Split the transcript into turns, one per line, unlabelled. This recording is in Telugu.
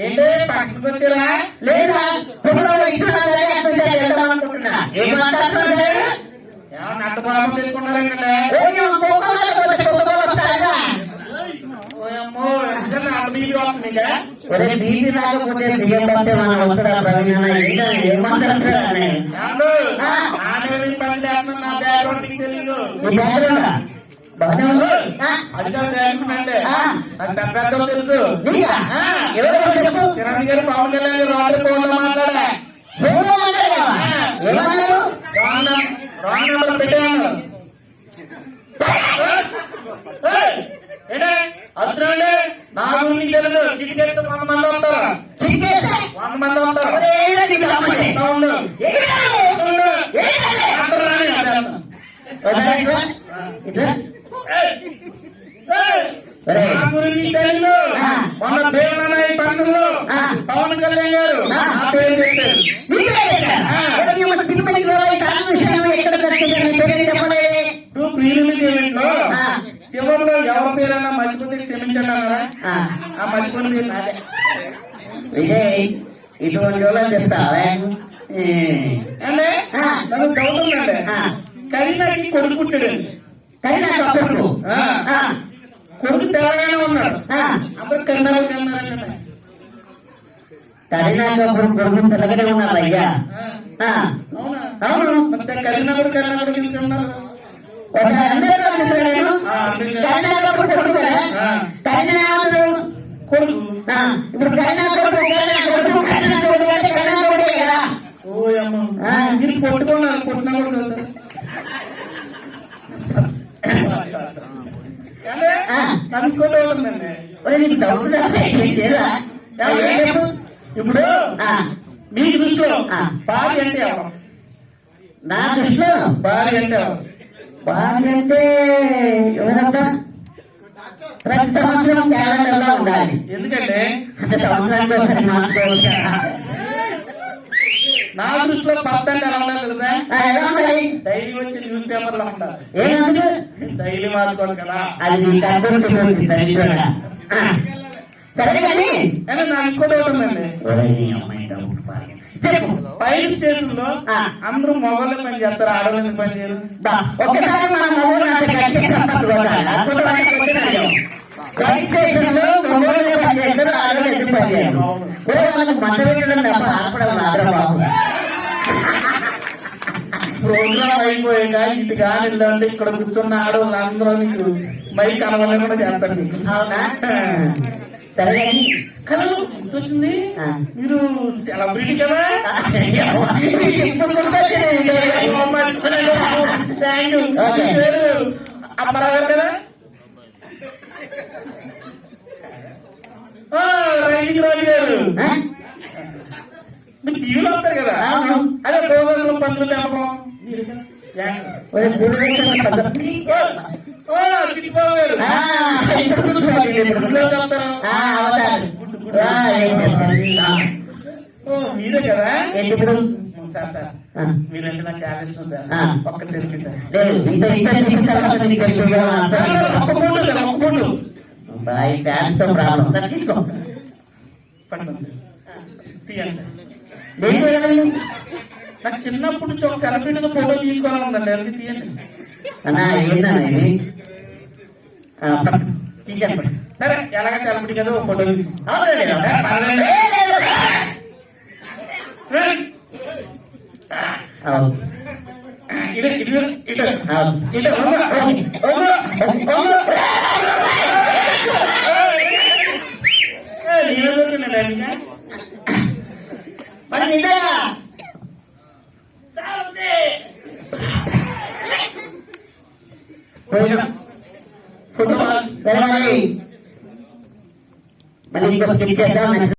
ఏంటి పక్షులు వచ్చారా? లేదా అనుకుంటున్నా నట్ట పాపం తెలుసుకున్నారంటే
బీపీ రాకపోతే బియ్యం పడితే మనం వస్తుందా ప్రవీణ ఏమంటారు
తెలుసు చిరంజీవి గారు పవన్ కళ్యాణ్ రాత్రి ఫోన్ లో మాట్లాడా రాంగ్ నెంబర్ పెట్టాను అర్థండి నా గురించి తెలుసు చికెట్ 100 మంది వస్తారు 100 మంది వస్తారు నా గురించి తెలుసు మన దేవనాయి పండుగలో పవన్ కళ్యాణ్ గారు నా పేరు పెట్టారు చివరిలో ఎవరి పేరైనా మర్చిపోతే క్షమించండి ఆ మర్చిపోయింది నాదే
విజయ్ ఇటువంటి వాళ్ళని చెప్తావే
అంటే నన్ను చదువుతుందండి కరీనాకి కొడుకు పుట్టాడండి
కరీనా కొడుకు
కొడుకు తెలంగాణ ఉన్నాడు అందరూ కరీనాకు కన్నారంటే
కరీనా కొడుకు తెలంగాణ ఉన్నారు అయ్యా
అవును కరీనా కొడుకు తీసుకున్నారు
ఇప్పుడు
మీరు కొట్టుకున్నారు కొట్టినా కనుక్కోలేదండి ఇప్పుడు మీ దృష్టిలో భార్య అంటే ఎవరు?
నా దృష్టిలో
భార్య అంటే ఎవరు?
భార్య అంటే ఎవరంతా ప్రతి సంవత్సరం క్యాలెండర్ లో ఉండాలి.
ఎందుకంటే
సంవత్సరానికి ఒకసారి మార్చుకోవచ్చు.
నా దృష్టిలో భర్త అంటే ఎలా ఉండాలి తెలుసా?
ఎలా ఉండాలి?
డైలీ వచ్చి న్యూస్ పేపర్ లో ఉండాలి.
ఏమంటే
డైలీ మార్చుకోవాలి కదా.
అది సరే కానీ
నాకు ఇంకోటి అవుతుందండి పైన స్టేషన్ లో అందరూ మొగలు పని చేస్తారు, ఆడవాళ్ళని పని చేయరు.
ఒకసారి మన మొగలు
ప్రోగ్రామ్ అయిపోయాక ఇటు కానీ వెళ్ళండి, ఇక్కడ కూర్చున్న ఆడవాళ్ళు అందరూ మీకు మైక్ అనవల్ల కూడా చేస్తారు మీకు.
అవునా? సరే
కదా వచ్చింది మీరు సెలబ్రిటీ కదా. Thank you. పేరు అప్పారావు గారు కదా. రైతు రాజు గారు మీరు టీవీలో వస్తారు కదా. అదే ప్రోగ్రామ్ పనులు తెప్పడం చిట్టుబాబు గారు మీరే కదా. మీరంటే నాకు చాలా ఇష్టం సార్. ఒక్క తెలుగు సార్ నాకు చిన్నప్పటి నుంచి ఒక సెలబ్రిటీతో ఫోటో తీసుకోవాలండి. అది తీయండి సరే. ఎలాగ సెలబ్రిటీ కదా ఒక ఫోటో తీసుకో.
ఫోటో మళ్ళీ ఇంకొక